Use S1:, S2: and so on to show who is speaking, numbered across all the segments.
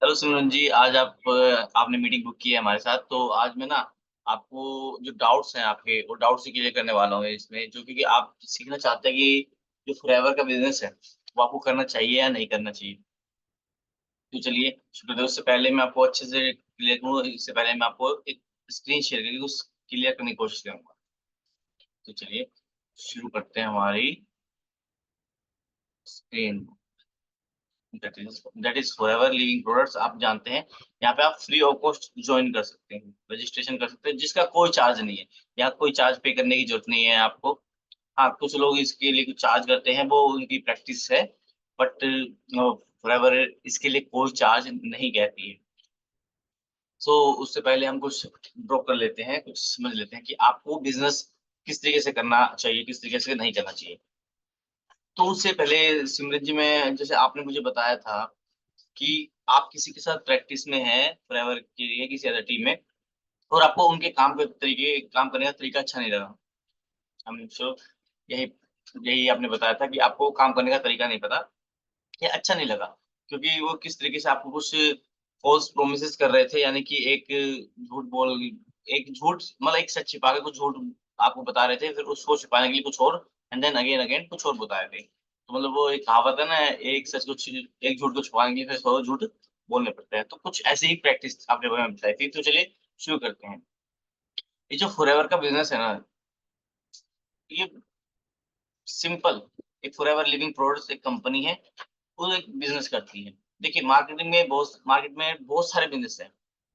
S1: Hello सिमरन जी, आज आपने meeting book की है हमारे साथ। तो आज मैं ना आपको जो डाउट्स हैं आपके, वो डाउट्स ही क्लियर करने वाला हूँ इसमें, जो क्योंकि आप सीखना चाहते हैं कि जो फॉरएवर का बिजनेस है वो आपको करना चाहिए या नहीं करना चाहिए। तो चलिए शुरू करते हैं। उससे पहले मैं आपको अच्छे से क्लियर करूँ, इससे पहले मैं आपको एक स्क्रीन शेयर करके उस क्लियर करने की कोशिश करूंगा। तो चलिए शुरू करते हैं हमारी screen. That is forever living products. आप जानते हैं यहाँ पे आप फ्री ऑफ कॉस्ट ज्वाइन कर सकते हैं, रजिस्ट्रेशन कर सकते हैं, जिसका कोई चार्ज नहीं है। यहाँ कोई चार्ज पे करने की जरूरत नहीं है आपको। हाँ, कुछ लोग इसके लिए कुछ चार्ज करते हैं, वो उनकी प्रैक्टिस है। बट फॉरएवर इसके लिए कोई चार्ज नहीं कहती है। सो उससे पहले हम कुछ ड्रॉ कर लेते हैं, कुछ समझ लेते हैं कि आपको बिजनेस किस तरीके से करना चाहिए, किस तरीके से नहीं करना चाहिए। तो उससे पहले सिमरन जी, मैं जैसे आपने मुझे बताया था कि आप किसी के साथ प्रैक्टिस में हैं फॉरएवर के लिए, किसी अदर टीम में, और आपको उनके काम करने का तरीका अच्छा नहीं लगा। आई एम श्योर यही यही आपने बताया था कि आपको काम करने का तरीका नहीं पता या अच्छा नहीं लगा, क्योंकि वो किस तरीके से आपको कुछ फ़ॉल्स प्रोमिसेस कर रहे थे, यानी कि एक झूठ मतलब एक सच छिपा के कुछ झूठ आपको बता रहे थे, फिर उसको छिपाने के लिए कुछ और, एंड देन अगेन अगेन कुछ और बता रहे थे। तो मतलब वो एक कहावत है ना, एक झूठ को छुपाने के लिए फिर 100 झूठ बोलने पड़ते हैं। तो कुछ ऐसी ही प्रैक्टिस आपने हमें बताई थी। तो चलिए शुरू करते हैं। ये जो फॉरएवर का बिज़नेस है ना, ये सिंपल एक फॉरएवर लिविंग प्रोडक्ट्स एक कंपनी है, वो एक बिज़नेस करती है। देखिए मार्केट में बहुत सारे बिज़नेस हैं,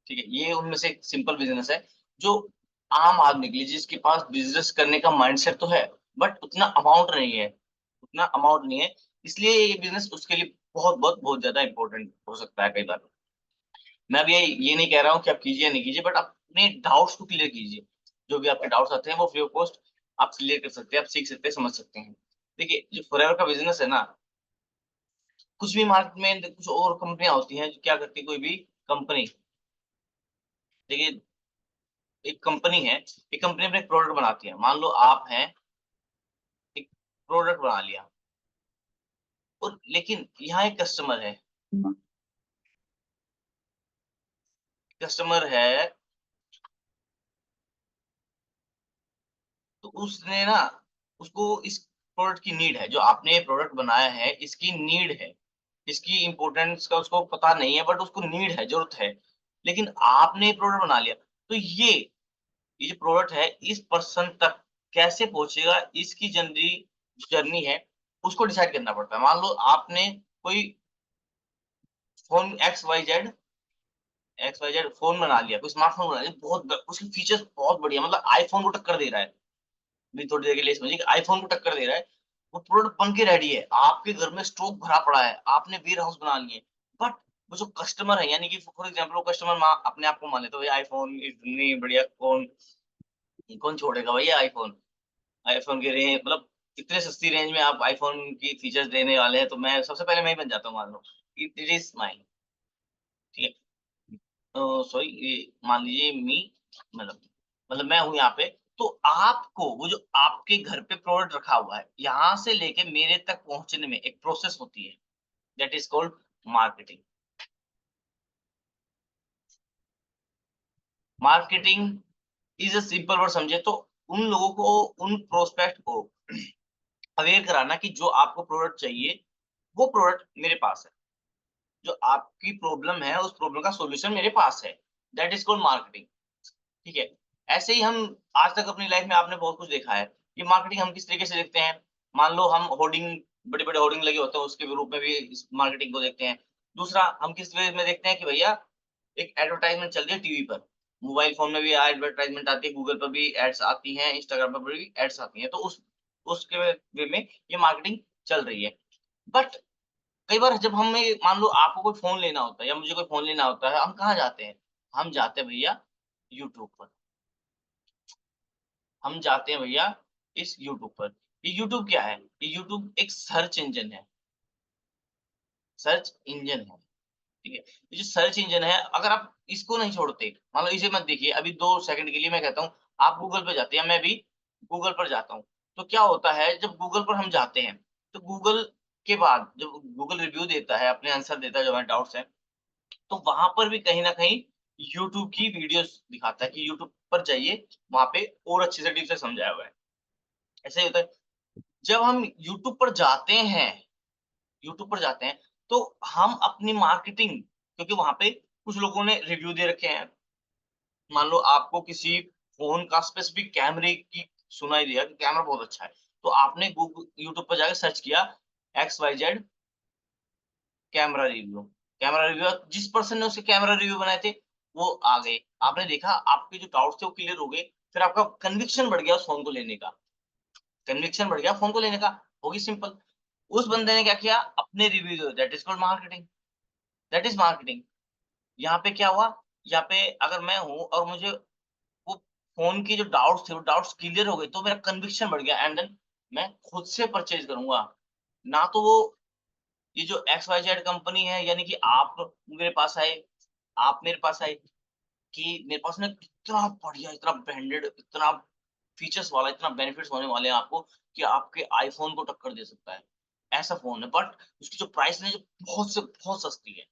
S1: ठीक है? ये उनमें से एक सिंपल बिज़नेस है, जो आम आदमी के लिए, जिसके पास बिज़नेस करने का माइंडसेट तो है, बट उतना अमाउंट नहीं है, इसलिए ये बिज़नेस उसके लिए बहुत ज़्यादा इम्पोर्टेंट हो सकता है कई बार। मैं अब ये नहीं कह रहा हूँ कि आप कीजिए या नहीं कीजिए, बट आप अपने डाउट्स को क्लियर कीजिए। जो भी आपके डाउट्स आते हैं वो फ्री ऑफ कॉस्ट आप क्लियर कर सकते हैं, आप सीख सकते हैं, समझ सकते हैं। देखिए, जो फॉरएवर का बिज़नेस है ना, कुछ भी मार्केट में कुछ और कंपनियाँ होती हैं, जो क्या करती है, कोई भी कंपनी, देखिए एक कंपनी अपना एक प्रोडक्ट बनाती है। मान लो आप हैं, एक प्रोडक्ट बना लिया, और लेकिन यहाँ एक कस्टमर है, कस्टमर है, तो उसने ना उसको इस प्रोडक्ट की नीड है, जो आपने प्रोडक्ट बनाया है, इसकी नीड है। इसकी इम्पोर्टेंस का उसको पता नहीं है, बट उसको नीड है, ज़रूरत है। लेकिन आपने प्रोडक्ट बना लिया, तो ये जो प्रोडक्ट है, इस पर्सन तक कैसे पहुँचेगा, इसकी जर्नी है, उसको डिसाइड करना पड़ता है। मान लो आपने कोई phone X Y Z phone बना लिया, कोई स्मार्टफ़ोन बना लिया, उसके फीचर्स बहुत बढ़िया, मतलब आईफ़ोन को टक्कर दे रहा है। अभी थोड़ी देर के लिए समझिए कि आईफ़ोन को टक्कर दे रहा है, वो प्रोडक्ट बन के रेडी है, आपके घर में स्टॉक भरा पड़ा है, आपने वेयरहाउस बना लिए, बट वो जो कस्टमर है, यानी कि फॉर एग्ज़ाम्पल वो कस्टमर अपने आप को मान लेता है, भई आईफ़ोन इतनी बढ़िया कौन छोड़ेगा भैया आईफ़ोन। आईफ़ोन की मतलब इतने सस्ती रेंज में आप आईफ़ोन की फीचर्स देने वाले हैं, तो मैं सबसे पहले मैं ही बन जाता हूँ, मान लो। इट इज़ माइन, ठीक है? तो सॉरी, ये मान लीजिए मतलब मतलब मैं हूँ यहाँ पे, तो आपको वो जो आपके घर पे प्रोडक्ट रखा हुआ है, यहाँ से लेके मेरे तक पहुँचने में एक प्रोसेस होती है, that is called marketing. Marketing is a simple word समझे तो उन लोगों को, उन प्रोस्पेक्ट को अवेयर कराना कि जो आपको प्रोडक्ट चाहिए, वो प्रोडक्ट मेरे पास है। जो आपकी प्रॉब्लम है, उस प्रॉब्लम का सॉल्यूशन मेरे पास है। दैट इज़ कॉल्ड मार्केटिंग, ठीक है? ऐसे ही हम आज तक अपनी लाइफ में आपने बहुत कुछ देखा है कि मार्केटिंग हम किस तरीके से देखते हैं। मान लो हम बड़े-बड़े होर्डिंग लगे होते हैं, उसके रूप में भी इस मार्केटिंग को देखते हैं। दूसरा, हम किस वे में देखते हैं कि भैया एक एडवर्टाइज़मेंट चल रही है टीवी पर, मोबाइल फ़ोन में भी एडवर्टाइज़मेंट आती है, गूगल पर भी एड्स आती हैं, इंस्टाग्राम पर भी एड्स आती हैं। तो उसके वे में ये मार्केटिंग चल रही है। बट कई बार जब हमें मान लो आपको कोई फ़ोन लेना होता है या मुझे कोई फ़ोन लेना होता है, हम कहाँ जाते हैं? हम जाते हैं भैया यूट्यूब पर। हम जाते हैं भैया इस यूट्यूब पर। ये यूट्यूब क्या है? ये यूट्यूब एक सर्च इंजन है, सर्च इंजन है, ठीक है? ये जो सर्च इंजन है, अगर आप इसको नहीं छोड़ते, मान लो इसे मत देखिए, अभी 2 सेकंड के लिए मैं कहता हूँ, आप गूगल पे जाते हैं, मैं भी गूगल पर जाता हूँ। तो क्या होता है, जब गूगल पर हम जाते हैं, तो गूगल के बाद जब गूगल रिव्यू देता है, अपने आंसर देता है जो हमारे डाउट्स हैं, तो वहां पर भी कहीं ना कहीं यूट्यूब की वीडियोस दिखाता है कि यूट्यूब पर जाइए, वहां पे और अच्छे से डीप से समझाया हुआ है। ऐसा ही होता है जब हम यूट्यूब पर जाते हैं, यूट्यूब पर जाते हैं, तो हम अपनी मार्केटिंग, क्योंकि वहां पे कुछ लोगों ने रिव्यू दे रखे हैं। मान लो आपको किसी फ़ोन का स्पेसिफिक कैमरे की सुनाई दिया कि कैमरा बहुत अच्छा है, तो आपने यूट्यूब पर जाके सर्च किया XYZ camera review. Camera review जिस पर्सन ने उसके कैमरा रिव्यू बनाए थे, वो आ गए। आपने देखा आपके जो डाउट्स थे वो क्लियर हो गए, फिर आपका कन्विक्शन बढ़ गया उस फ़ोन को लेने का। कन्विक्शन बढ़ गया फ़ोन को लेने का, होगी सिंपल। उस बंदे ने क्या किया, अपने review that is called marketing, that is marketing. यहाँ पे क्या हुआ, यहाँ पे अगर मैं हूँ और मुझे वो फ़ोन की जो डाउट्स थे, वो डाउट्स क्लियर हो गए, तो मेरा कन्विक्शन बढ़ गया एंड देन मैं खुद से परचेज़ करूँगा। ना तो वो ये जो XYZ कंपनी है, यानी कि आप मेरे पास आए, आप मेरे पास आए कि मेरे पास ना इतना बढ़िया, इतना ब्रांडेड, इतना फीचर्स वाला, इतना बेनिफिट्स होने वाले हैं आपको कि आपके आईफ़ोन को टक्कर दे सकता है। ऐसा फ़ोन है, बट उसकी जो प्राइस है जो बहुत से बहुत सस्ती है।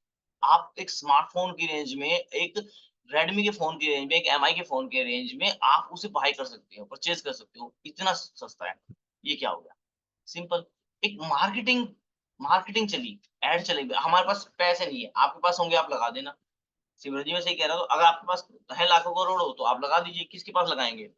S1: आप एक स्मार्टफ़ोन की रेंज में, एक रेडमी के फ़ोन की रेंज में, एक एमआई के फ़ोन के रेंज में आप उसे बाय कर सकते हो, परचेज़ कर सकते हो, इतना सस्ता है। ये क्या हो गया? सिंपल। एक मार्केटिंग मार्केटिंग चली, ऐड चली। हमारे पास पैसे नहीं है, आपके पास होंगे आप लगा देना। सिमरन जी मैं सही कह रहा हूँ, अगर आपके पास है लाखों करोड़ों तो आप लगा दीजिए, किसके पास लगाएँगे?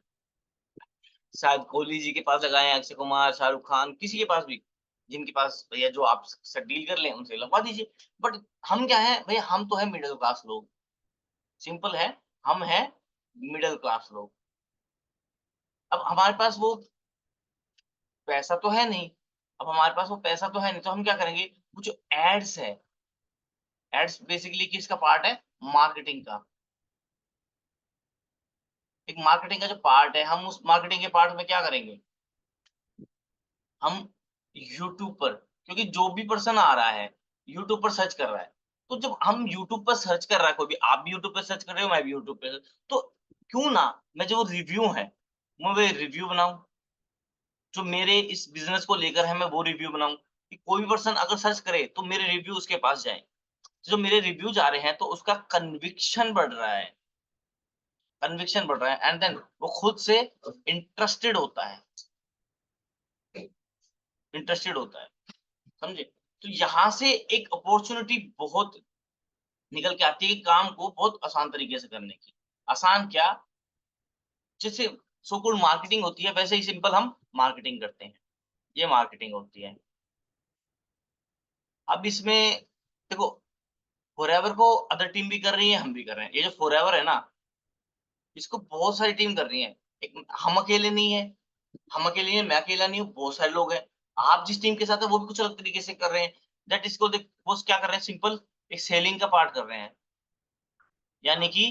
S1: शायद कोहली जी के पास लगाएँ, अक्षय कुमार, शाहरुख खान, किसी के पास भी। जिनके पास भैया जो आप स डील कर लें उनसे लगवा दीजिए। बट हम क्या हैं भैया, हम तो हैं मिडल क्लास लोग। सिंपल है, हम हैं मिडल क्लास लोग। अब हमारे पास वो पैसा तो है नहीं, अब हमारे पास वो पैसा तो है नहीं, तो हम क्या करेंगे? वो जो एड्स है, एड्स बेसिकली किसका पार्ट है? मार्केटिंग का। एक मार्केटिंग का जो पार्ट है, हम उस मार्केटिंग के पार्ट में क्या करेंगे? हम यूट्यूब पर, क्योंकि जो भी पर्सन आ रहा है, यूट्यूब पर सर्च कर रहा है। तो जब हम यूट्यूब पर सर्च कर रहा है कोई भी, आप भी यूट्यूब पे सर्च कर रहे हो, मैं भी यूट्यूब पे, तो क्यों ना मैं जो रिव्यू है, मैं वो रिव्यू बनाऊँ, जो मेरे इस बिज़नेस को लेकर है मैं वो रिव्यू बनाऊँ, कि कोई भी पर्सन अगर सर्च करे तो मेरे रिव्यू उसके पास जाएँ। जो मेरे रिव्यू जा रहे हैं तो उसका कन्विक्शन बढ़ रहा है, कन्विक्शन बढ़ रहा है एंड देन वो खुद से इंटरेस्टेड होता है, इंटरेस्टेड होता है, समझे? तो यहाँ से एक अपॉर्च्युनिटी बहुत निकल के आती है कि काम को बहुत आसान तरीके से करने की। आसान क्या, जैसे सो कॉल्ड मार्केटिंग होती है वैसे ही सिंपल हम मार्केटिंग करते हैं। ये मार्केटिंग होती है। अब इसमें देखो, फॉरएवर को अदर टीम भी कर रही है, हम भी कर रहे हैं। ये जो फॉरएवर है ना, इसको बहुत सारी टीम कर रही है। एक हम अकेले नहीं है, हम अकेले नहीं है, मैं अकेला नहीं हूँ, बहुत सारे लोग हैं। आप जिस टीम के साथ है वो भी कुछ अलग तरीके से कर रहे हैं। दैट इसको देख वो क्या कर रहे हैं, सिंपल एक सेलिंग का पार्ट कर रहे हैं। यानी कि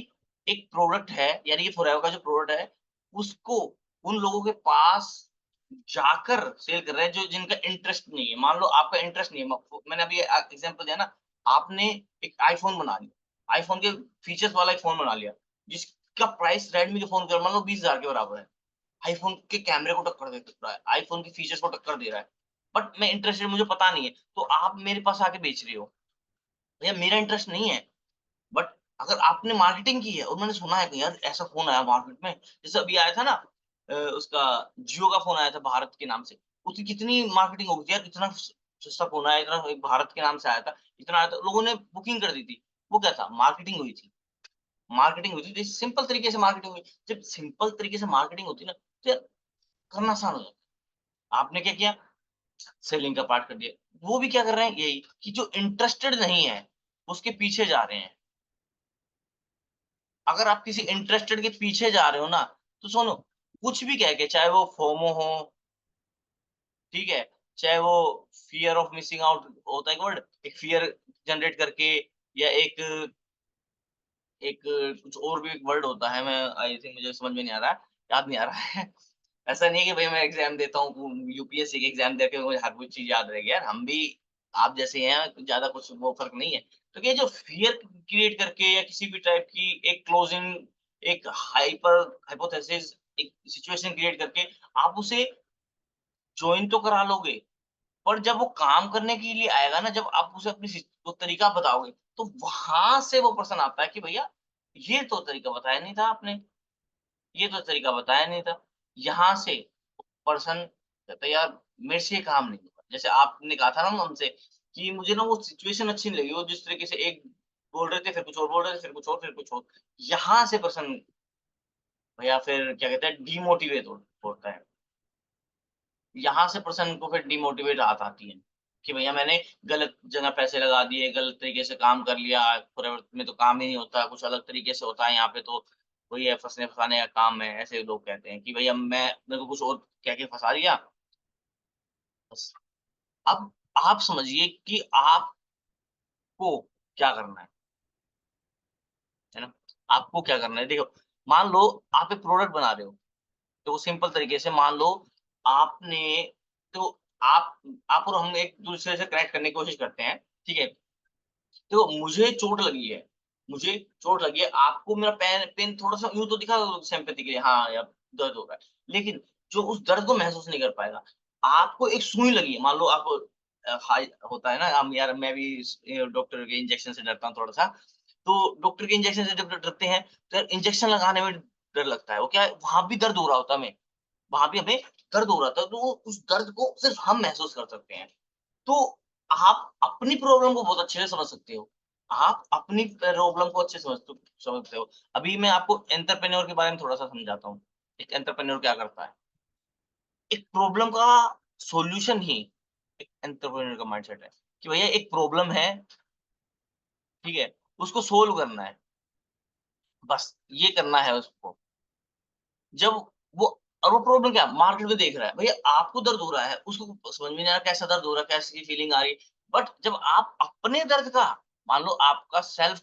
S1: एक प्रोडक्ट है, यानी कि फॉरएवर का जो प्रोडक्ट है, उसको उन लोगों के पास जाकर सेल कर रहे हैं जो जिनका इंटरेस्ट नहीं है। मान लो आपका इंटरेस्ट नहीं है, मैंने अभी एग्ज़ाम्पल दिया ना, आपने एक आईफ़ोन बना लिया, आईफ़ोन के फीचर्स वाला एक फ़ोन बना लिया, जिसका प्राइस रेडमी के फ़ोन के मान लो 20,000 के बराबर है। आईफ़ोन के कैमरे को टक्कर दे रहा है, आईफ़ोन के फीचर्स को टक्कर दे रहा है। बट मैं इंटरेस्टेड, मुझे पता नहीं है, तो आप मेरे पास आके बेच रहे हो। भैया मेरा इंटरेस्ट नहीं है। बट अगर आपने मार्केटिंग की है और मैंने सुना है कि यार ऐसा फ़ोन आया मार्केट में, जैसे अभी आया था ना उसका जियो का फ़ोन आया था भारत के नाम से, उसकी कितनी मार्केटिंग हो गई थी यार, इतना सस्ता फ़ोन आया, इतना एक भारत के नाम से आया था, इतना आया था, लोगों ने बुकिंग कर दी थी। वो क्या था? मार्केटिंग हुई थी। मार्केटिंग हुई थी, सिंपल तरीके से मार्केटिंग हुई। जब सिंपल तरीके से मार्केटिंग होती है ना, तो यार करना आसान हो जाता है। आपने क्या किया? सेलिंग का पार्ट कर दिया। वो भी क्या कर रहे हैं? यही कि जो इंटरेस्टेड नहीं है, उसके पीछे जा रहे हैं। अगर आप किसी इंटरेस्टेड के पीछे जा रहे हो ना, तो सुनो, कुछ भी कह के, चाहे वो फोमो हो, ठीक है? चाहे वो फ़ियर ऑफ मिसिंग आउट होता है एक वर्ड, एक फ़ियर जनरेट करके, या एक एक कुछ और भी एक वर्ड होता है, मैं आई थिंक मुझे समझ में नहीं आ रहा है, याद नहीं आ रहा है। ऐसा नहीं है कि भई मैं एग्ज़ाम देता हूँ, यूपीएससी के एग्ज़ाम देके मुझे हर कोई चीज़ याद रहेगी यार, हम भी आप जैसे ही हैं, ज़्यादा कुछ वो फ़र्क नहीं है। तो ये जो फ़ियर क्रिएट करके या किसी भी टाइप की एक क्लोज़िंग, एक हाइपोथेसिस, एक सिचुएशन क्रिएट करके आप उसे जॉइन तो करा लोगे, पर जब वो काम करने के लिए आएगा ना, जब आप उसे अपनी वो तरीका बताओगे, तो वहां से वो पर्सन आता है कि भैया ये तो तरीका बताया नहीं था आपने, ये तो तरीका बताया नहीं था। यहाँ से पर्सन कहता है यार मेरे से ये काम नहीं होगा। जैसे आपने कहा था ना हमसे कि मुझे ना वो सिचुएशन अच्छी नहीं लगी, वो जिस तरीके से एक बोल रहे थे, फिर कुछ और बोल रहे थे, फिर कुछ और, फिर कुछ और। यहाँ से पर्सन भैया फिर क्या कहते हैं डीमोटिवेट होता है। यहाँ से पर्सन को फिर डिमोटिवेट आती है कि भैया मैंने गलत जगह पैसे लगा दिए, गलत तरीके से काम कर लिया, फॉरेवर में तो काम ही नहीं होता, कुछ अलग तरीके से होता है, यहाँ पे तो वही है फँसने-फँसाने का काम है। ऐसे लोग कहते हैं कि भैया मेरे को कुछ और कह के फँसा दिया। बस अब आप समझिए कि आपको क्या करना है ना? आपको क्या करना है? देखो, मान लो आप एक प्रोडक्ट बना रहे हो, तो सिंपल तरीके से मान लो आपने तो आप और हम एक-दूसरे से कनेक्ट करने की कोशिश करते हैं, ठीक है? देखो मुझे चोट लगी है, मुझे चोट लगी है, आपको मेरा पेन थोड़ा-सा यूँ तो दिखा सिम्पैथी के लिए हाँ, यार दर्द हो रहा है। लेकिन जो उस दर्द को महसूस नहीं कर पाएगा, आपको एक सुई लगी है, मान लो आप हाई होता है ना हम यार मैं भी डॉक्टर के इंजेक्शन से डरता हूँ थोड़ा-सा। तो डॉक्टर के इंजेक्शन से जब डरते हैं, तो यार इंजेक्शन लगाने में डर लगता है। वो क्या है वहाँ भी दर्द हो रहा होता है हमें, वहाँ भी हमें दर्द हो रहा था, तो उस दर्द को सिर्फ़ हम महसूस कर सकते हैं। तो आप अपनी प्रॉब्लम को बहुत अच्छे से समझ सकते हो। आप अपनी प्रॉब्लम को अच्छे से समझते हो। अभी मैं आपको एंटरप्रेन्योर के बारे में थोड़ा-सा समझाता हूँ। एक एंटरप्रेन्योर क्या करता है? एक प्रॉब्लम का सॉल्यूशन ही एक एंटरप्रेन्योर का माइंडसेट है कि भैया एक प्रॉब्लम है, ठीक है? उसको सोल्व करना है। बस ये करना है उसको। जब वो और वो प्रॉब्लम क्या है? मार्केट में देख रहा है। भैया आपको दर्द हो रहा है, उसको समझ में नहीं आ रहा कैसा दर्द हो रहा है, कैसी फीलिंग आ रही है। बट जब आप अपने दर्द का मान लो आपका सेल्फ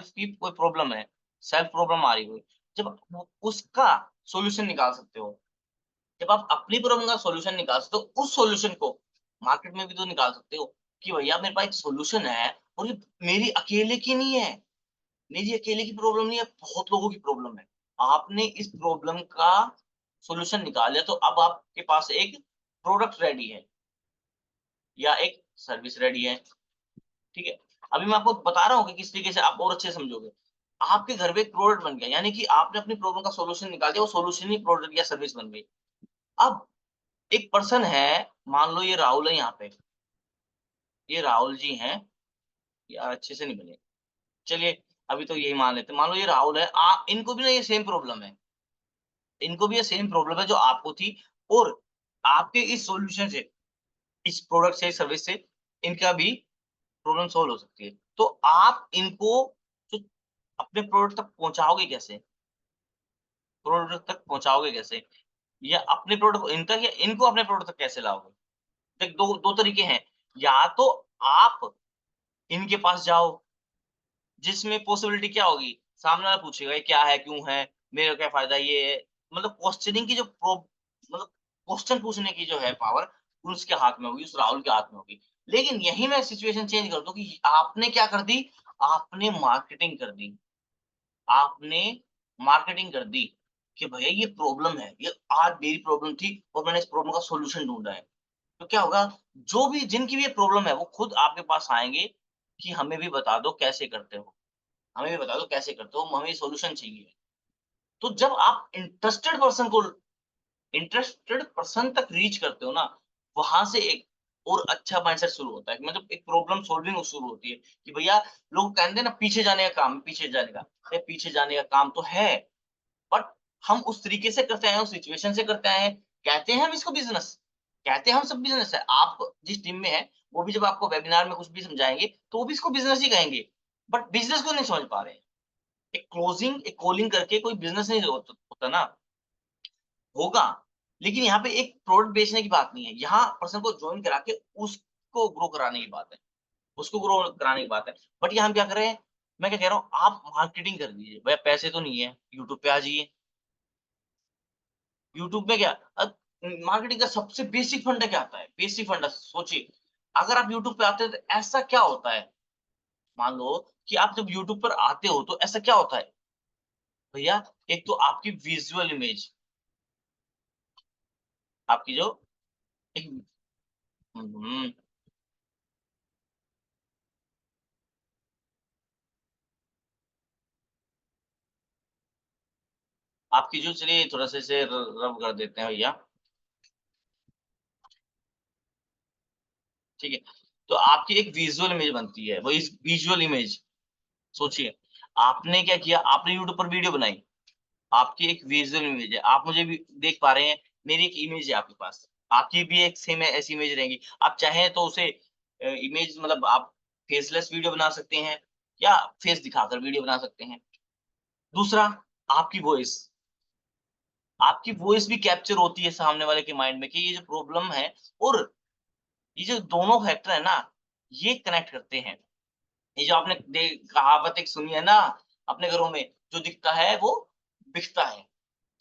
S1: की कोई प्रॉब्लम है, सेल्फ प्रॉब्लम आ रही हो, जब वो उसका सॉल्यूशन निकाल सकते हो। जब आप अपनी प्रॉब्लम का सॉल्यूशन निकाल सकते हो, उस सॉल्यूशन को मार्केट में भी तो निकाल सकते हो कि भैया मेरे पास एक सॉल्यूशन है और ये मेरी अकेले की नहीं है। मेरी अकेले की प्रॉब्लम नहीं है, बहुत लोगों की प्रॉब्लम है। आपने इस प्रॉब्लम का सॉल्यूशन निकाल लिया, तो अब आपके पास एक प्रोडक्ट रेडी है या एक सर्विस रेडी है, ठीक है? अभी मैं आपको बता रहा हूँ कि किस तरीके से आप और अच्छे से समझोगे। आपके घर पे एक प्रोडक्ट बन गया, यानी कि आपने अपनी प्रॉब्लम का सॉल्यूशन निकाल दिया, वो सॉल्यूशन ही प्रोडक्ट या सर्विस बन गई। अब एक पर्सन है, मान लो ये राहुल है यहाँ पे, ये राहुल जी हैं, यार अच्छे से नहीं बने। चलिए, अभी तो यही मान लेते हैं, मान लो ये राहुल है, इनको भी ना ये सेम प्रॉब्लम है। इनको भी ये सेम प्रॉब्लम है जो आपको थी और आपके इस सॉल्यूशन से, इस प्रोडक्ट से, सर्विस से इनका भी प्रॉब्लम सॉल्व हो सकती है। तो आप इनको जो अपने प्रोडक्ट तक पहुँचाओगे कैसे? प्रोडक्ट तक पहुँचाओगे कैसे? या अपने प्रोडक्ट को इन तक या इनको अपने प्रोडक्ट तक कैसे लाओगे? देख 2 तरीके हैं, या तो आप इनके पास जाओ जिसमें पॉसिबिलिटी क्या होगी? सामने वाला पूछेगा ये क्या है, क्यों है, मेरा क्या फ़ायदा, ये है। मतलब क्वेश्चनिंग की जो मतलब क्वेश्चन पूछने की जो है पावर, उसके हाथ में होगी, उस राहुल के हाथ में होगी। लेकिन यहीं मैं सिचुएशन चेंज कर दूँ कि आपने क्या कर दी? आपने मार्केटिंग कर दी। आपने मार्केटिंग कर दी कि भैया ये प्रॉब्लम है, ये आज मेरी प्रॉब्लम थी और मैंने इस प्रॉब्लम का सॉल्यूशन ढूँढा है। तो क्या होगा, जो भी जिनकी भी ये प्रॉब्लम है, वो खुद आपके पास आएँगे कि हमें भी बता दो कैसे करते हो? हमें भी बता दो कैसे करते हो? हमें सॉल्यूशन चाहिए। तो जब आप इंटरेस्टेड पर्सन तक रीच करते हो ना, वहाँ से एक और अच्छा माइंडसेट शुरू होता है। मतलब एक प्रॉब्लम सॉल्विंग शुरू होती है कि भैया लोग कहते हैं ना पीछे जाने का काम, पीछे जाने का। अरे पीछे जाने का काम तो है, बट हम उस तरीके से करते आए हैं, उस सिचुएशन से करते आए हैं। कहते हैं हम इसको बिज़नेस, कहते हैं हम सब बिज़नेस है। आप जिस टीम में हैं, वो भी जब आपको वेबिनार में कुछ भी समझाएँगे, तो वो भी इसको बिज़नेस ही कहेंगे। बट बिज़नेस को नहीं समझ पा रहे हैं। एक क्लोजिंग, एक कॉलिंग करके कोई बिज़नेस नहीं होता ना, होगा। लेकिन यहाँ पे एक प्रोडक्ट बेचने की बात नहीं है। यहाँ पर्सन को जॉइन करा के उसको ग्रो कराने की बात है। उसको ग्रो कराने की बात है। बट यहाँ हम क्या कर रहे हैं? मैं क्या कह रहा हूँ, आप मार्केटिंग कर दीजिए। भैया पैसे तो नहीं है, यूट्यूब पे आ जाइए। यूट्यूब में क्या मार्केटिंग का सबसे बेसिक फंडा क्या आता है? बेसिक फंडा सोचिए, अगर आप यूट्यूब पे आते हैं तो ऐसा क्या होता है? मान लो कि आप जब यूट्यूब पर आते हो तो ऐसा क्या होता है? भैया एक तो आपकी विज़ुअल इमेज, आपकी जो एक हम्म, आपकी जो, चलिए थोड़ा सा इसे रब कर देते हैं भैया। ठीक है, तो आपकी एक विजुअल इमेज बनती है, वो इस विजुअल इमेज, सोचिए आपने क्या किया, आपने यूट्यूब पर वीडियो बनाई, आपकी एक विजुअल इमेज है, आप मुझे भी देख पा रहे हैं, मेरी एक इमेज है आपके पास, आपकी भी एक सेम ऐसी इमेज रहेगी। आप चाहें तो उसे इमेज मतलब आप फेसलेस वीडियो बना सकते हैं या फेस दिखाकर वीडियो बना सकते हैं। दूसरा, आपकी वॉइस, आपकी वॉइस भी कैप्चर होती है सामने वाले के माइंड में कि ये जो प्रॉब्लम है, और ये जो दोनों फैक्टर है ना, ये कनेक्ट करते हैं। ये जो आपने कहावत एक सुनी है ना, अपने घरों में, जो दिखता है वो बिकता है।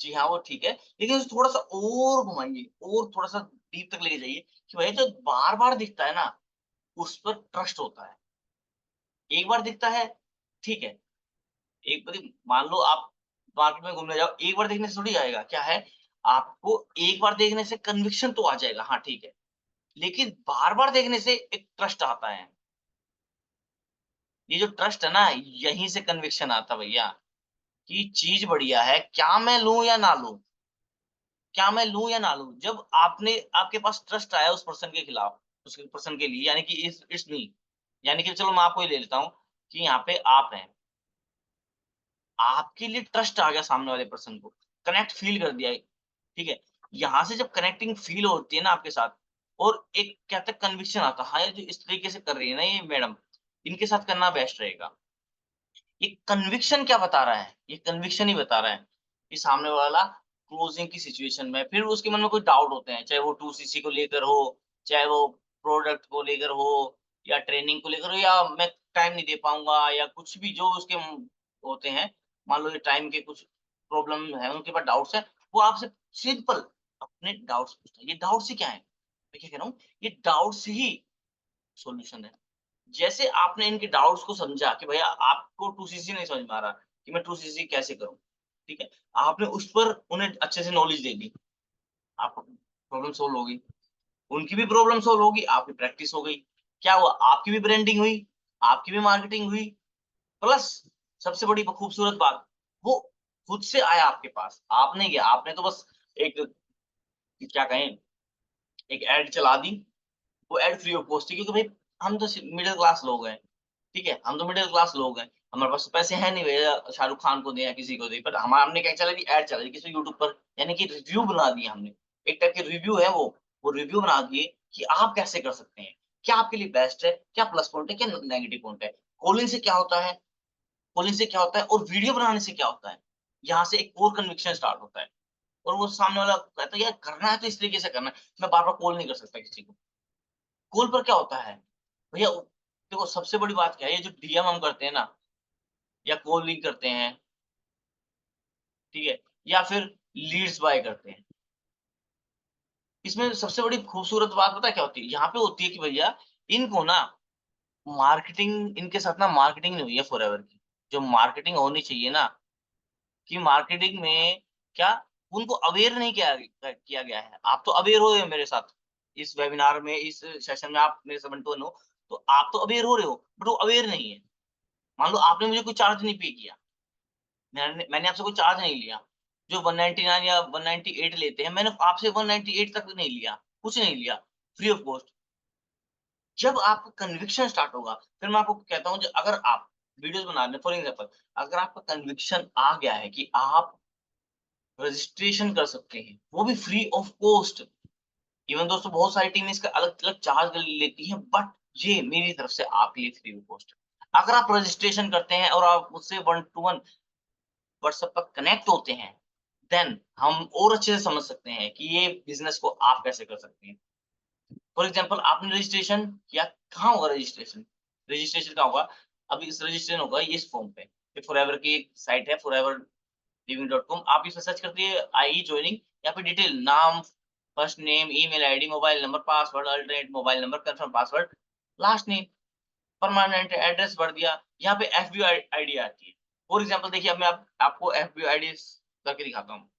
S1: जी हाँ, वो ठीक है, लेकिन उसे थोड़ा-सा और घुमाइए और थोड़ा-सा डीप तक लेके जाइए कि भई जो बार-बार दिखता है ना, उस पर ट्रस्ट होता है। एक बार दिखता है, ठीक है, एक बारी मान लो आप मार्केट में घूमने जाओ, एक बार देखने से थोड़ी आएगा, क्या है, आपको एक बार देखने से कन्विक्शन तो आ जाएगा, हाँ ठीक है, लेकिन बार-बार देखने से एक ट्रस्ट आता है। ये जो ट्रस्ट है ना, यहीं से कन्विक्शन आता है भैया, कि चीज़ बढ़िया है, क्या मैं लूँ या ना लूँ? क्या मैं लूँ या ना लूँ? जब आपने आपके पास ट्रस्ट आया उस पर्सन के खिलाफ, उस पर्सन के लिए, यानी कि इट्स मी, यानी कि चलो मैं आपको ही ले लेता हूँ कि यहाँ पे आप हैं। आपके लिए ट्रस्ट आ गया सामने वाले पर्सन को, कनेक्ट फ़ील कर दिया, ठीक है? यहाँ से जब कनेक्टिंग फ़ील होती है ना आपके साथ, और एक कहते हैं कन्विक्शन आता है, हाँ, ये जो इस तरीके से कर रही है ना ये मैडम, इनके साथ करना बेस्ट रहेगा। ये कन्विक्शन क्या बता रहा है? ये कन्विक्शन ही बता रहा है कि सामने वाला क्लोजिंग की सिचुएशन में, फिर उसके मन में कोई डाउट होते हैं, चाहे वो 2सीसी को लेकर हो, चाहे वो प्रोडक्ट को लेकर हो, या ट्रेनिंग को लेकर हो, या मैं टाइम नहीं दे पाऊँगा, या कुछ भी जो उसके होते हैं। मान लो ये टाइम के कुछ प्रॉब्लम है, उनके पास डाउट्स हैं, वो आपसे सिंपल अपने डाउट्स पूछते हैं। ये डाउट्स ही क्या है? मैं क्या कह रहा हूँ, ये डाउट्स ही सॉल्यूशन है। जैसे आपने इनके डाउट्स को समझा कि भैया आपको 2सीसी नहीं समझ में आ रहा कि मैं 2सीसी कैसे करूँ, ठीक है? आपने उस पर उन्हें अच्छे से नॉलेज दे दी, आपको प्रॉब्लम सॉल्व हो गई। उनकी भी प्रॉब्लम सॉल्व होगी, आपकी प्रैक्टिस हो गई। क्या हुआ? आपकी भी ब्रांडिंग हुई, आपकी भी मार्केटिंग हुई, प्लस सबसे बड़ी खूबसूरत बात, वो खुद से आया आपके पास, आप नहीं गया, आपने तो बस एक, क्या कहें, एक एड चला दी, वो एड फ्री ऑफ कॉस्ट थी, क्योंकि भाई हम तो मिडिल क्लास लोग हैं, ठीक है? हम तो मिडिल क्लास लोग हैं, हमारे पास तो पैसे हैं नहीं भैया शाहरुख खान को दें या किसी को दें, पर हमने क्या चला दी, एड चला दी किसी यूट्यूब पर, यानी कि रिव्यू बना दिया हमने। एक टाइप के रिव्यू है वो रिव्यू बना दिए कि आप कैसे कर सकते हैं, क्या आपके लिए बेस्ट है, क्या प्लस पॉइंट है, क्या नेगेटिव पॉइंट है। कॉलिंग से क्या होता है, कॉलिंग से क्या होता है और वीडियो बनाने से क्या होता है, यहाँ से एक और कन्विक्शन स्टार्ट होता है, और वो सामने वाला कहता है यार करना है तो इस तरीके से करना है, मैं बार-बार कॉल नहीं कर सकता किसी को। कॉल पर क्या होता है, भैया देखो सबसे बड़ी बात क्या है, ये जो डीएम हम करते हैं ना, या कॉलिंग करते हैं, ठीक है? या फिर लीड्स बाय करते हैं। इसमें सबसे बड़ी खूबसूरत बात पता है क्या होती है? यहाँ पे होती है कि भैया इनको ना मार्केटिंग, इनके साथ ना मार्केटिंग नहीं हुई है फॉरएवर की। जो मार्केटिंग होनी चाहिए ना, कि मार्केटिंग में क्या, उनको अवेयर नहीं किया गया है। आप तो अवेयर हो रहे हो मेरे साथ। इस वेबिनार में, इस सेशन में आप मेरे से वन टू वन हो, तो आप तो अवेयर हो रहे हो, बट वो अवेयर नहीं है। मान लो आपने मुझे कोई चार्ज नहीं पे किया, मैंने आपसे कोई चार्ज नहीं लिया। जो 199 या 198 लेते हैं, मैंने आपसे 198 तक नहीं लिया, कुछ नहीं लिया, फ्री ऑफ कॉस्ट। जब आपका कन्विक्शन स्टार्ट होगा, फिर मैं आपको कहता हूँ, अगर आप वीडियोज़ बना रहे हैं, फॉर एग्जाम्पल, अगर आपका कन्विक्शन आ गया है कि आप रजिस्ट्रेशन कर सकते हैं, वो भी फ्री ऑफ कॉस्ट। इवन दोस्तों बहुत सारी टीम इसका अलग-अलग चार्ज लेती है, बट ये मेरी तरफ से आपके लिए फ्री ऑफ कॉस्ट है। अगर आप रजिस्ट्रेशन करते हैं और आप मुझसे वन टू वन व्हाट्सएप पर कनेक्ट होते हैं, देन हम और अच्छे से समझ सकते हैं कि ये बिज़नेस को आप कैसे कर सकते हैं। फॉर एग्जांपल आपने रजिस्ट्रेशन किया, कहाँ होगा रजिस्ट्रेशन? रजिस्ट्रेशन कहाँ होगा? अभी इस रजिस्ट्रेशन होगा ये इस फॉर्म पे। ये फॉरएवर की एक साइट है, foreverliving.com, आप इसमें सर्च करके आएगी जॉइनिंग, यहाँ पे डिटेल नाम, first name, email ID, mobile number, password, alternate mobile number, confirm password, last name, permanent address भर दिया। यहाँ पे एफबीओ आईडी आती है। फॉर एग्जांपल देखिए, अब मैं आपको एफबीओ आईडी करके दिखाता हूँ।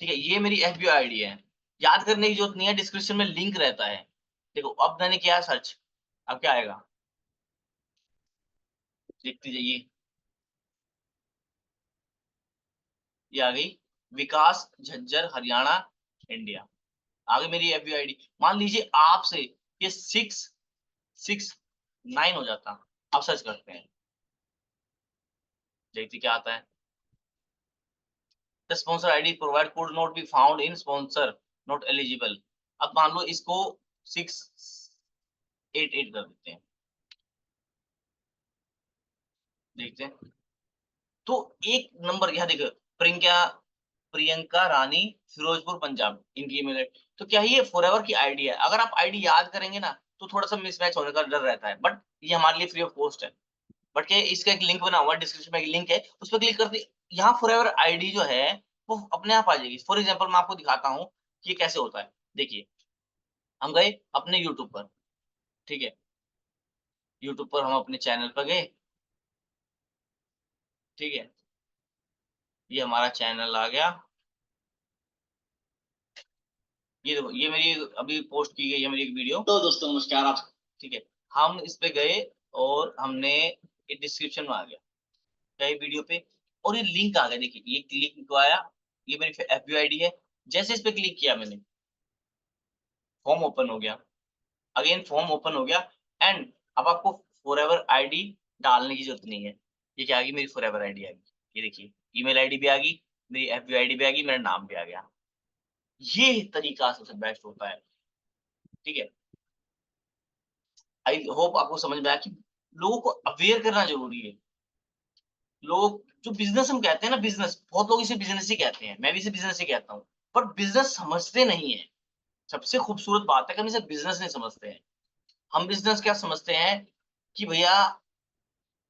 S1: ठीक है, ये मेरी एफबीओ आईडी है। याद करने की जरूरत नहीं है, डिस्क्रिप्शन में लिंक रहता है। देखो अब मैंने किया सर्च, अब क्या आएगा, देखते जाइए, ये आ गई विकास झज्जर हरियाणा इंडिया, आ गई मेरी एफबी आईडी। मान लीजिए आपसे ये 669 हो जाता, अब सर्च करते हैं, देखते क्या आता है। The sponsor ID provide could not be found in sponsor, not eligible. अब मान लो इसको 688 कर देते हैं, देखते हैं। तो एक नंबर यहाँ देखो, प्रियंका प्रियंका रानी फिरोजपुर पंजाब, इनकी ईमेल आईडी। तो क्या ये फॉरएवर की आईडी है? अगर आप आईडी याद करेंगे ना तो थोड़ा सा मिसमैच होने का डर रहता है, बट ये हमारे लिए फ्री ऑफ कॉस्ट है। बट क्या है, इसका एक लिंक बना हुआ है, डिस्क्रिप्शन में एक लिंक है, उस पर क्लिक करते यहाँ फॉरएवर आईडी जो है वो अपने आप आ जाएगी। फॉर एग्जाम्पल मैं आपको दिखाता हूँ कि ये कैसे होता है। देखिए हम गए अपने यूट्यूब पर, ठीक है, यूट्यूब पर हम अपने चैनल पर गए, ठीक है, ये हमारा चैनल आ गया, ये देखो ये मेरी अभी पोस्ट की गई है मेरी एक वीडियो। तो दोस्तों नमस्कार, आप ठीक है, हम इस पे गए और हमने ये डिस्क्रिप्शन में आ गया, गए वीडियो पे और ये लिंक आ गया, देखिए ये क्लिक तो आया, ये मेरी एफबी आईडी है। जैसे इस पे क्लिक किया मैंने, फॉर्म ओपन हो गया, अगेन फॉर्म ओपन हो गया, एंड अब आपको फॉरएवर आईडी डालने की जरूरत नहीं है। ये क्या आ गई, मेरी फॉरएवर आईडी आ गई, ये देखिए ईमेल आईडी भी आ गई, मेरी एफबी आईडी भी आ गई, मेरा नाम भी आ गया। ये तरीका सबसे बेस्ट होता है, ठीक है। आई होप आपको समझ में आया कि लोगों को अवेयर करना ज़रूरी है। लोग जो बिज़नेस हम कहते हैं ना, बिज़नेस, बहुत लोग इसे बिज़नेस ही कहते हैं, मैं भी इसे बिज़नेस ही कहता हूँ, पर बिज़नेस समझते नहीं हैं। सबसे खूबसूरत बात है कि हम इसे बिज़नेस नहीं समझते हैं। हम बिज़नेस क्या समझते हैं कि भैया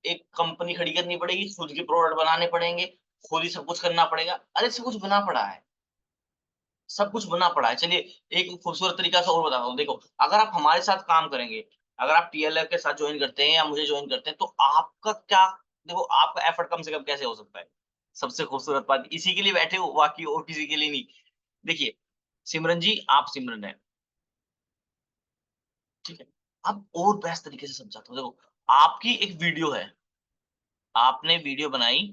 S1: एक कंपनी खड़ी करनी पड़ेगी, खुद के प्रोडक्ट बनाने पड़ेंगे, खुद ही सब कुछ करना पड़ेगा। अरे सब कुछ बना पड़ा है, सब कुछ बना पड़ा है। चलिए एक खूबसूरत तरीका से और बताता हूँ। देखो, अगर आप हमारे साथ काम करेंगे, अगर आप टीएलएफ के साथ जॉइन करते हैं या मुझे जॉइन करते हैं, तो आपका क्या, देखो आपका एफर्ट कम से कम कैसे हो सकता है? सबसे खूबसूरत बात इसी के लिए बैठे हो, बाकी और किसी के लिए नहीं। देखिए, सिमरन जी, आप सिमरन हैं, ठीक है? अब और बेस्ट तरीके से समझाता हूँ, देखो, आपकी एक वीडियो है, आपने वीडियो बनाई,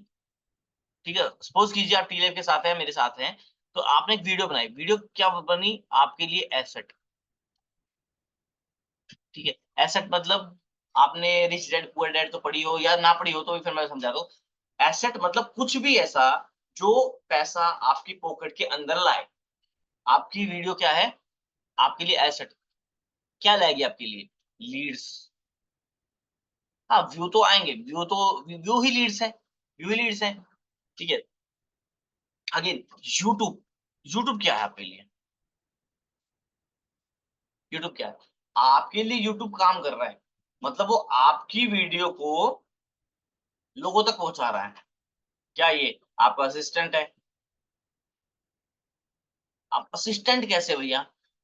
S1: ठीक है? सपोज़ कीजिए आप टीएलएफ के साथ हैं, मेरे साथ हैं, तो आपने एक वीडियो बनाई, वीडियो क्या बनी? आपके लिए एसेट। ठीक है, एसेट मतलब आपने रिच डैड पुअर डैड तो पढ़ी हो या ना पढ़ी हो तो भी फिर मैं समझाता हूँ। एसेट मतलब कुछ भी ऐसा जो पैसा आपकी पॉकेट के अंदर लाए। आपकी वीडियो क्या है? आपके लिए एसेट। क्या लाएगी आपके लिए? लीड्स। हाँ, व्यू तो आएँगे, व्यू ही लीड्स हैं, व्यू ही लीड्स हैं। ठीक है, अगेन यूट्यूब, यूट्यूब क्या है आपके लिए? यूट्यूब क्या है? आपके लिए यूट्यूब काम कर रहा है। मतलब वो आपकी वीडियो को लोगों तक पहुँचा रहा है। क्या ये आपका असिस्टेंट है? अब असिस्टेंट कैसे भैया?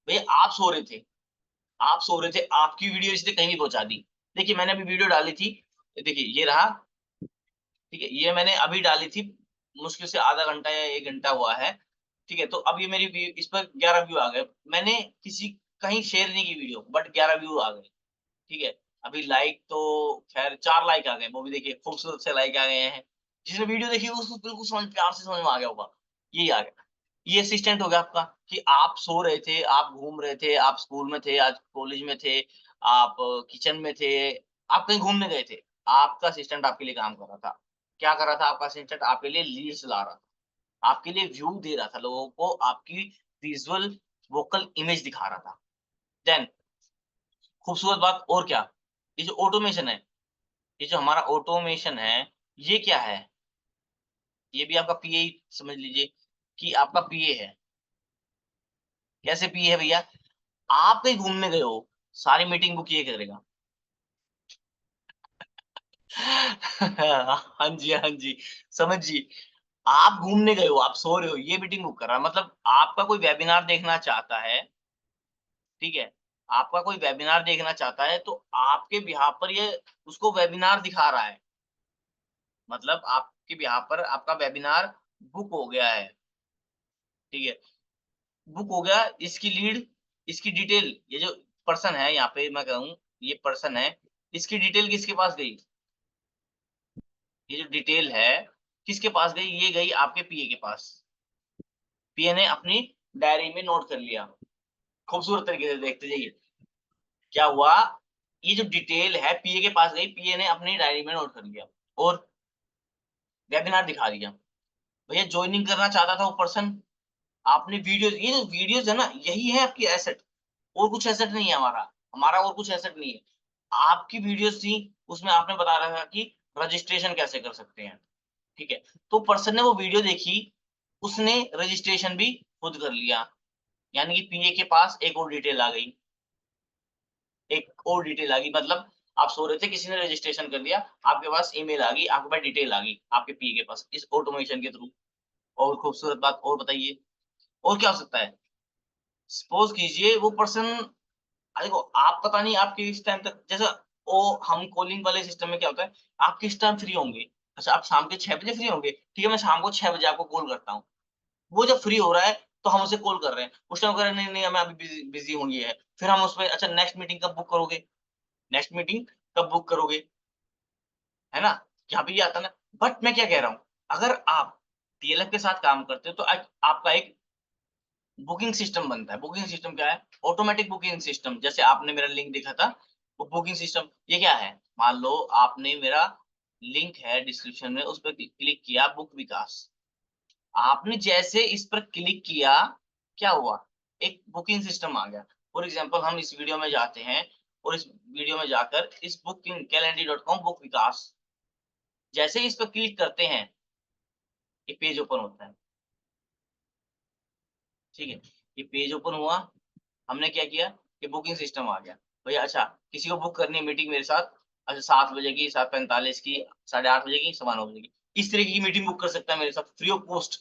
S1: भैया आप सो रहे थे, आपकी वीडियो इसने कहीं भी पहुँचा दी। देखिए मैंने अभी वीडियो डाली थी, देखिए ये रहा, ठीक है? ये मैंने अभी डाली थी, मुश्किल से आधा घंटा या 1 घंटा हुआ है, ठीक है? तो अब ये मेरी इस पर 11 व्यू आ गए। मैंने किसी कहीं शेयर नहीं की वीडियो, बट 11 व्यू आ गए, ठीक है? अभी लाइक तो ख़ैर 4 लाइक आ गए, वो भी देखिए खूबसूरत से लाइक आ गए हैं। जिसने वीडियो देखी उसको बिल्कुल प्यार से समझ में आ गया होगा, यही आ गया। ये असिस्टेंट हो गया आपका कि आप सो रहे थे, आप घूम रहे थे, आप स्कूल में थे, आज कॉलेज में थे, आप किचन में थे, आप कहीं घूमने गए थे। आपका असिस्टेंट आपके लिए काम कर रहा था। क्या कर रहा था आपका असिस्टेंट? आपके लिए लीड्स ला रहा था, आपके लिए व्यू दे रहा था, लोगों को आपकी विज़ुअल वोकल इमेज दिखा रहा था। देन खूबसूरत बात और क्या? ये जो ऑटोमेशन है, ये जो हमारा ऑटोमेशन है, ये क्या है? ये भी आपका पीए ही समझ लीजिए कि आपका पीए है। कैसे पीए है भैया? आप कहीं घूमने गए हो, सारी मीटिंग बुक ये करेगा। हाँ जी, हाँ जी, समझिए। आप घूमने गए हो, आप सो रहे हो, ये मीटिंग बुक कर रहा है। मतलब आपका कोई वेबिनार देखना चाहता है, ठीक है? आपका कोई वेबिनार देखना चाहता है, तो आपके बिहाफ़ पर ये उसको वेबिनार दिखा रहा है। मतलब आपके बिहाफ़ पर आपका वेबिनार बुक हो गया है, ठीक है? बुक हो गया, इसकी लीड, इसकी डिटेल, ये जो पर्सन है यहाँ पे मैं कहूँ, ये पर्सन है, इसकी डिटेल किसके पास गई? ये जो डिटेल है किसके पास गई? ये गई आपके पीए के पास। पीए ने अपनी डायरी में नोट कर लिया। खूबसूरत तरीके से देखते जाइए। क्या हुआ? ये जो डिटेल है पीए के पास गई, पीए ने अपनी डायरी में नोट कर लिया और वेबिनार दिखा दिया। भैया जॉइनिंग करना चाहता था वो पर्सन, आपने वीडियोज़, ये जो वीडियोज़ है ना, यही है आपकी एसेट, और कुछ एसेट नहीं है हमारा। हमारा और कुछ एसेट नहीं है। आपकी वीडियोज़ थी, उसमें आपने बता रखा था कि रजिस्ट्रेशन कैसे कर सकते हैं, ठीक है? तो पर्सन ने वो वीडियो देखी, उसने रजिस्ट्रेशन भी खुद कर लिया, यानी कि पीए के पास एक और डिटेल आ गई। एक और डिटेल आ गई, मतलब आप सो रहे थे, किसी ने रजिस्ट्रेशन कर दिया, आपके पास ईमेल आ गई, आपके पास डिटेल आ गई, आपके पीए के पास, इस ऑटोमेशन के थ्रू। और खूबसूरत बात और बताइए, और क्या हो सकता है? सपोज़ कीजिए वो पर्सन, देखो आप पता नहीं आप किस टाइम तक, जैसे वो हम कॉलिंग वाले सिस्टम में क्या होता है, आप किस टाइम फ्री होंगे? अच्छा, आप शाम के 6 बजे फ्री होंगे? ठीक है, मैं शाम को 6 बजे आपको कॉल करता हूँ। वो जब फ्री हो रहा है, तो हम उसे कॉल कर रहे हैं। उस टाइम कह रहा है, नहीं, नहीं, मैं अभी बिज़ी हूँ, ये है। फिर हम उसमें, अच्छा नेक्स्ट मीटिंग कब बुक करोगे? नेक्स्ट मीटिंग कब बुक करोगे? है ना? यहाँ पे ये आता है ना, बट मैं क्या कह रहा हूँ, अगर आप टीएलएफ के साथ काम करते हो, तो आपका एक बुकिंग सिस्टम बनता है। बुकिंग सिस्टम क्या है? Automatic booking system. जैसे आपने मेरा लिंक देखा था, वो बुकिंग सिस्टम, ये क्या है? मान लो आपने मेरा लिंक है डिस्क्रिप्शन में, उस पे क्लिक किया, बुक विकास। आपने जैसे इस पर क्लिक किया, क्या हुआ? एक बुकिंग सिस्टम आ गया। फॉर एग्ज़ाम्पल हम इस वीडियो में जाते हैं और इस वीडियो में जाकर इस बुकिंग कैलेंडर.com बुक विकास, जैसे ही इस पर क्लिक करते हैं, ये पेज ओपन होता है, ठीक है? ये पेज ओपन हुआ, हमने क्या किया? कि बुकिंग सिस्टम आ गया। भैया अच्छा, किसी को बुक करनी है मीटिंग मेरे साथ, अच्छा 7 बजे की, 7:45 की, 8:30 बजे की, सवा 9 बजे की। इस तरीके की मीटिंग बुक कर सकता है मेरे साथ फ्री ऑफ कॉस्ट।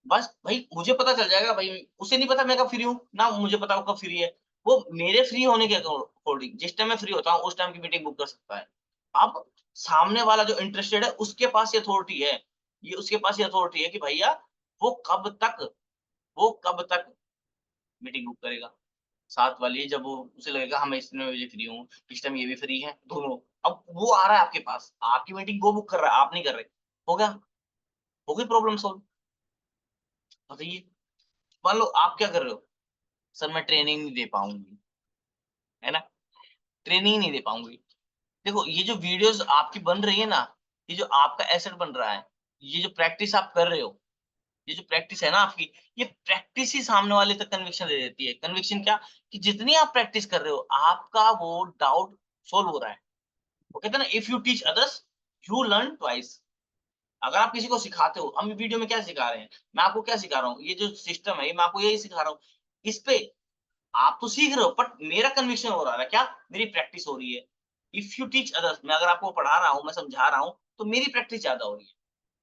S1: बस भाई मुझे पता चल जाएगा भाई, उसे नहीं पता मैं कब फ्री हूँ, ना मुझे पता वो कब फ्री है। वो मेरे फ्री होने के अकॉर्डिंग जिस टाइम मैं फ्री होता हूँ, उस टाइम की मीटिंग बुक कर सकता है। अब सामने वाला जो इंटरेस्टेड है, उसके पास ये अथॉरिटी है। ये उसके पास ये अथॉरिटी है कि भैया वो कब तक वो कब तक मीटिंग बुक करेगा। साथ वाली जब वो उसे लगेगा हाँ, मैं इतने बजे फ्री हूँ, इस टाइम ये भी फ्री है, दोनों। अब वो आ रहा है आपके पास, आपकी मीटिंग वो बुक कर रहा है, आप नहीं कर रहे। हो गया? हो गई प्रॉब्लम सॉल्व। बताइए, मान लो आप क्या कर रहे हो? सर मैं ट्रेनिंग नहीं दे पाऊँगी, है ना? ट्रेनिंग नहीं दे पाऊँगी। देखो ये जो वीडियोज़ आपकी बन रही है ना, ये जो आपका एसेट बन रहा है, ये जो प्रैक्टिस आप कर रहे हो, ये जो प्रैक्टिस है ना आपकी, ये प्रैक्टिस ही सामने वाले तक कन्विक्शन दे देती है। कन्विक्शन क्या? कि जितनी आप प्रैक्टिस कर रहे हो, आपका वो डाउट सॉल्व हो रहा है। वो कहते हैं ना, if you teach others, you learn twice. अगर आप किसी को सिखाते हो, हम वीडियो में क्या सिखा रहे हैं? मैं आपको क्या सिखा रहा हूँ? ये जो सिस्टम है, ये मैं आपको यही सिखा रहा हूँ। इस पे आप तो सीख रहे हो, बट मेरा कन्विक्शन हो रहा है क्या? मेरी प्रैक्टिस हो रही है। इफ यू टीच अदर्स, मैं अगर आपको पढ़ा रहा हूँ, मैं समझा रहा हूँ, तो मेरी प्रैक्टिस ज़्यादा हो रही है।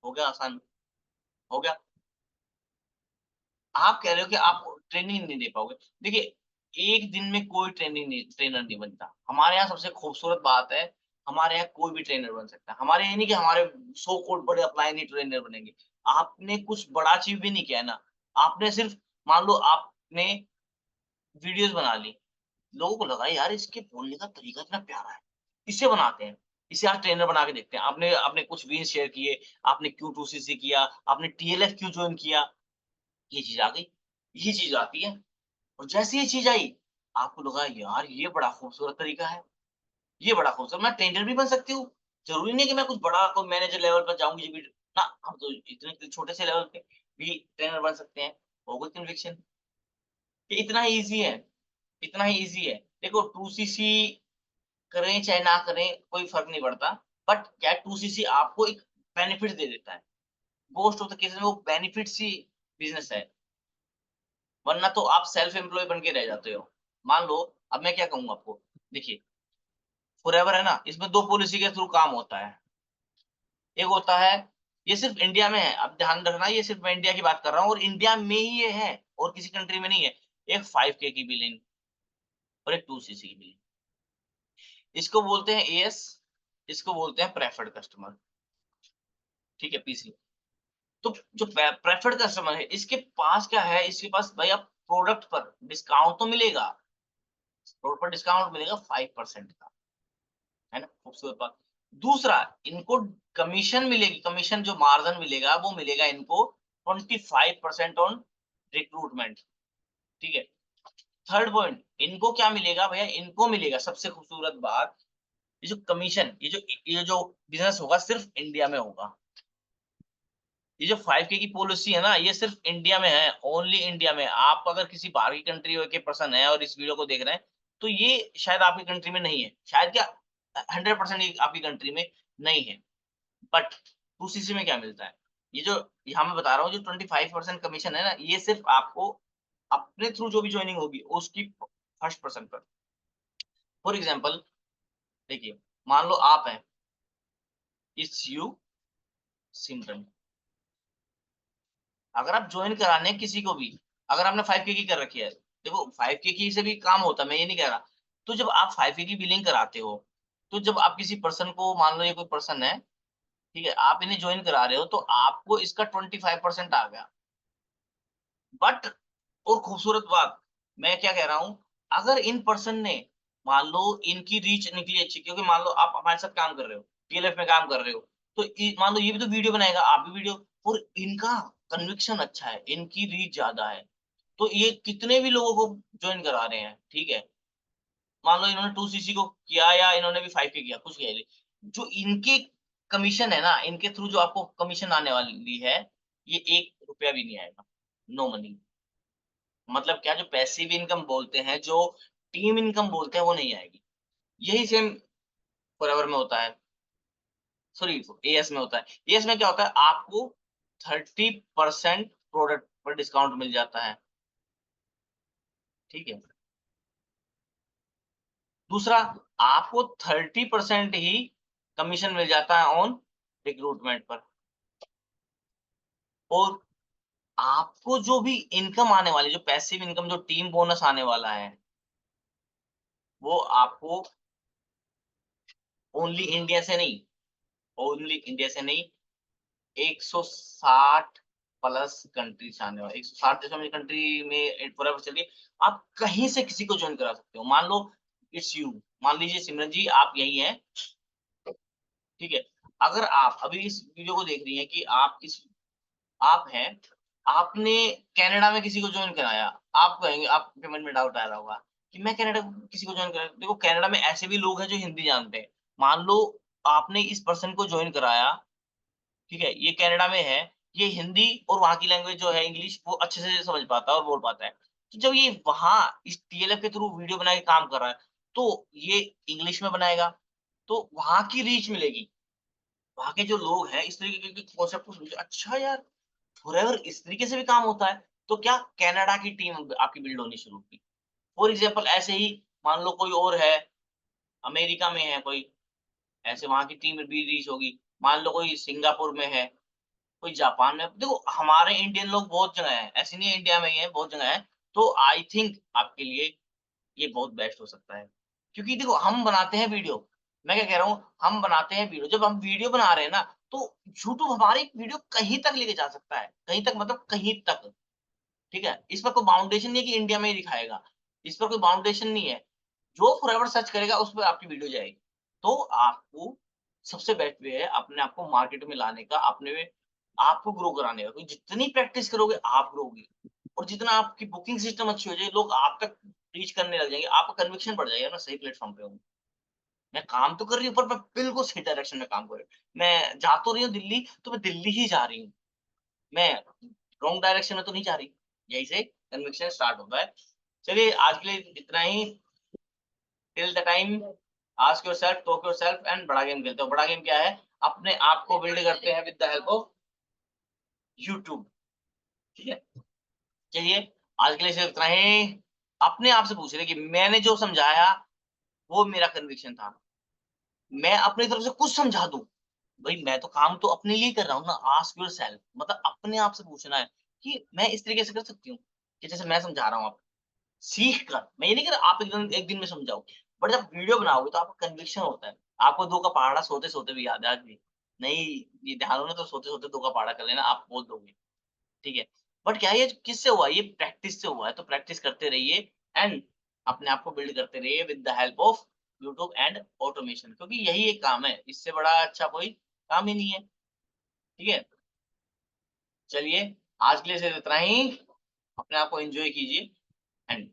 S1: हो गया आसान? हो गया? आप कह रहे हो कि आप ट्रेनिंग नहीं दे पाओगे। देखिए, एक दिन में कोई ट्रेनर नहीं बनता। हमारे यहाँ सबसे खूबसूरत बात है, हमारे यहाँ कोई भी ट्रेनर बन सकता है। हमारे ये नहीं कि हमारे सो कॉल्ड बड़े अपलाइन ही ट्रेनर बनेंगे। आपने कुछ बड़ा अचीव भी नहीं किया है ना। आपने सिर्फ, मान लो आपने वीडियोज़ बना ली, लोगों को लगा यार इसके बोलने का तरीका इतना प्यारा है, इसे बनाते हैं, इसे आज ट्रेनर बना के देखते हैं। आपने आपने कुछ विन शेयर किए, आपने Q2CC किया, आपने TLF क्यों जॉइन किया, ये चीज़ आ गई, ये चीज़ आती है। और जैसे ये चीज़ आई, आपको लगा यार ये बड़ा खूबसूरत तरीका है, ये बड़ा खूबसूरत, मैं ट्रेनर भी बन सकती हूँ। ज़रूरी नहीं है कि मैं कुछ बड़ा कोई मैनेजर लेवल पर जाऊँगी जी, ना, हम तो इतने छोटे से लेवल पे भी ट्रेनर बन सकते हैं। हो गई कन्विक्शन। ये इतना ही ईज़ी है, इतना ही ईज़ी है। देखो 2CC करें चाहे ना करें, कोई फ़र्क नहीं पड़ता। बट क्या है, 2CC आपको एक बेनिफिट दे देता है। मोस्ट ऑफ द केसेज़ में वो बेनिफिट्स ही बिज़नेस है। वरना तो आप सेल्फ एम्प्लॉयी बन के रह जाते हो। मान लो, अब मैं क्या कहूँगा आपको, देखिए फॉरएवर है ना, इसमें 2 पॉलिसी के थ्रू काम होता है। एक होता है, ये सिर्फ़ इंडिया में है, अब ध्यान रखना, ये सिर्फ़ मैं इंडिया की बात कर रहा हूँ और इंडिया में ही ये है और किसी कंट्री में नहीं है। एक 5K की बिलिंग और एक 2CC की बिलिंग। इसको बोलते हैं एएस, इसको बोलते हैं प्रेफर्ड कस्टमर, ठीक है, पीसी। तो जो प्रेफर्ड कस्टमर है, इसके पास क्या है, इसके पास भाई आप प्रोडक्ट पर डिस्काउंट तो मिलेगा, प्रोडक्ट पर डिस्काउंट मिलेगा 5% का, है ना? खूबसूरत बात। दूसरा, इनको कमीशन मिलेगी, कमीशन जो मार्जिन मिलेगा वो मिलेगा इनको 25% ऑन रिक्रूटमेंट, ठीक है? थर्ड पॉइंट, इनको क्या मिलेगा भैया, इनको मिलेगा सबसे खूबसूरत बात, ये जो कमीशन, ये जो बिज़नेस होगा सिर्फ इंडिया में होगा। ये जो 5K की पॉलिसी है ना, ये सिर्फ इंडिया में है, ओनली इंडिया में। आप अगर किसी बाहर की कंट्री के पर्सन हैं और इस वीडियो को देख रहे हैं, तो ये शायद आपकी कंट्री में नहीं है। शायद क्या 100% ये आपकी कंट्री में नहीं है। बट UCC में क्या मिलता है? ये जो यहाँ मैं बता रहा हूँ, जो 25% कमीशन है ना, ये सिर्फ आपको अपने थ्रू जो भी जॉइनिंग होगी, उसकी फर्स्ट पर्सन पर। फॉर एग्जाम्पल देखिए, मान लो आप हैं, इट्स यू सिमरन। अगर आप जॉइन कराने हैं किसी को भी, अगर आपने 5K की कर रखी है, देखो 5K की से भी काम होता है, मैं ये नहीं कह रहा। तो जब आप 5K की बिलिंग कराते हो, तो जब आप किसी पर्सन को, मान लो ये कोई पर्सन है, ठीक है? आप इन्हें जॉइन करा रहे हो, तो आपको इसका 25% आ गया। बट और खूबसूरत बात, मैं क्या कह रहा हूँ, अगर इन पर्सन ने, मान लो इनकी रीच निकली अच्छी, क्योंकि मान लो आप हमारे साथ काम कर रहे हो, TLF में काम कर रहे हो, तो मान लो ये भी तो वीडियो बनाएगा, आप भी वीडियो, और इनका कन्विक्शन अच्छा है, इनकी रीच ज्यादा है, तो ये कितने भी लोगों को ज्वाइन करा रहे हैं, ठीक है? मान लो इन्होंने 2cc को किया या इन्होंने भी 5K किया, कुछ कह रहे, जो इनके कमीशन है ना, इनके थ्रू जो आपको कमीशन आने वाली है, ये 1 रुपया भी नहीं आएगा, नो मनी। मतलब क्या, जो पैसिव इनकम बोलते हैं, जो टीम इनकम बोलते हैं, वो नहीं आएगी। यही सेम फॉरएवर में होता है, सॉरी एएस में होता है। एएस में क्या होता है, आपको 30% प्रोडक्ट पर डिस्काउंट मिल जाता है, ठीक है? दूसरा, आपको 30% ही कमीशन मिल जाता है ऑन रिक्रूटमेंट पर, और आपको जो भी इनकम आने वाली, जो पैसिव इनकम, जो टीम बोनस आने वाला है, वो आपको ओनली इंडिया से नहीं, ओनली इंडिया से नहीं, 160 प्लस कंट्री से आने वाले, 160 देशों में, कंट्री में फॉरएवर चलिए, आप कहीं से किसी को जॉइन करा सकते हो। मान लो इट्स यू, मान लीजिए सिमरन जी आप यही हैं, ठीक है? अगर आप अभी इस वीडियो को देख रही हैं कि आप हैं, आपने कनाडा में किसी को जॉइन कराया, आप कहेंगे, आपके मन में डाउट आ रहा होगा कि मैं कनाडा किसी को जॉइन कराया, देखो कनाडा में ऐसे भी लोग हैं जो हिंदी जानते हैं। मान लो आपने इस पर्सन को जॉइन कराया, ठीक है? ये कनाडा में है, ये हिंदी और वहाँ की लैंग्वेज जो है इंग्लिश, वो अच्छे से समझ पाता है और बोल पाता है। तो जब ये वहाँ इस TLF के थ्रू वीडियो बना के काम कर रहा है, तो ये इंग्लिश में बनाएगा, तो वहाँ की रीच मिलेगी। वहाँ के जो लोग हैं इस तरीके के कॉन्सेप्ट को समझे, अच्छा यार, फॉरएवर इस तरीके से भी काम होता है, तो क्या कनाडा की टीम आपकी बिल्ड होनी शुरू हुई। फॉर एग्जाम्पल ऐसे ही मान लो कोई और है, अमेरिका में है कोई, ऐसे वहाँ की टीम भी रीच होगी। मान लो कोई सिंगापुर में है, कोई जापान में, देखो हमारे इंडियन लोग बहुत जगह हैं, ऐसे नहीं है इंडिया में ही है, बहुत जगह है। तो आई थिंक आपके लिए ये बहुत बेस्ट हो सकता है। क्योंकि देखो हम बनाते हैं वीडियो, मैं क्या कह रहा हूँ, हम बनाते हैं वीडियो, जब हम वीडियो बना रहे हैं ना, तो यूट्यूब हमारी वीडियो कहीं तक लेके जा सकता है, कहीं तक मतलब कहीं तक, ठीक है? इस पर कोई बाउंडेशन नहीं है कि इंडिया में ही दिखाएगा, इस पर कोई बाउंडेशन नहीं है। जो फॉरएवर सर्च करेगा उस पे आपकी वीडियो जाएगी। तो आपको सबसे बेस्ट वे है अपने आप को मार्केट में लाने का, अपने में आपको ग्रो कराने का। तो जितनी प्रैक्टिस करोगे आप ग्रोगे, और जितना आपकी बुकिंग सिस्टम अच्छी हो जाएगी, लोग आप तक रीच करने लग जाएंगे, आपका कन्विक्शन बढ़ जाएगा ना, सही प्लेटफॉर्म पे हूँ। मैं काम तो कर रही हूँ, पर मैं बिल्कुल सही डायरेक्शन में काम कर रही हूँ। मैं जा तो रही हूँ दिल्ली, तो मैं दिल्ली ही जा रही हूँ। मैं रॉन्ग डायरेक्शन में तो नहीं जा रही। यहीं से कन्विक्शन स्टार्ट होता है। चलिए आज के लिए इतना ही। Till the time, ask yourself, talk yourself and बड़ा गेम खेलते हो। बड़ा गेम क्या है? अपने आप को बिल्ड करते हैं with the help of YouTube, ठीक है? चलिए आज के लिए सिर्फ इतना ही। अपने आप से पूछ रहे कि मैंने जो समझाया वो मेरा कन्विक्शन था। मैं अपनी तरफ से कुछ समझा दूं, भाई मैं तो काम तो अपने लिए कर रहा हूँ ना। आस्क योरसेल्फ मतलब अपने आप से पूछना है कि मैं इस तरीके से कर सकती हूँ, कि जैसे मैं समझा रहा हूँ आपको, सीख कर। मैं ये नहीं कह रहा आप एक दिन में समझाओ, बट जब वीडियो बनाओगे तो आपको कन्विक्शन होता है। आपको 2 का पहाड़ा सोते-सोते भी याद है आज भी। नहीं ये ध्यान हो ना तो सोते सोते 2 का पहाड़ा कर लेना, आप बोल दोगे, ठीक है। बट क्या ये किससे हुआ, ये प्रैक्टिस से हुआ है, तो प्रैक्टिस करते रहिए एंड अपने आप को बिल्ड करते रहिए with the help of YouTube and automation, क्योंकि यही एक काम है, इससे बड़ा अच्छा कोई काम ही नहीं है, ठीक है। चलिए आज के लिए सिर्फ इतना ही, अपने आप को एंजॉय कीजिए एंड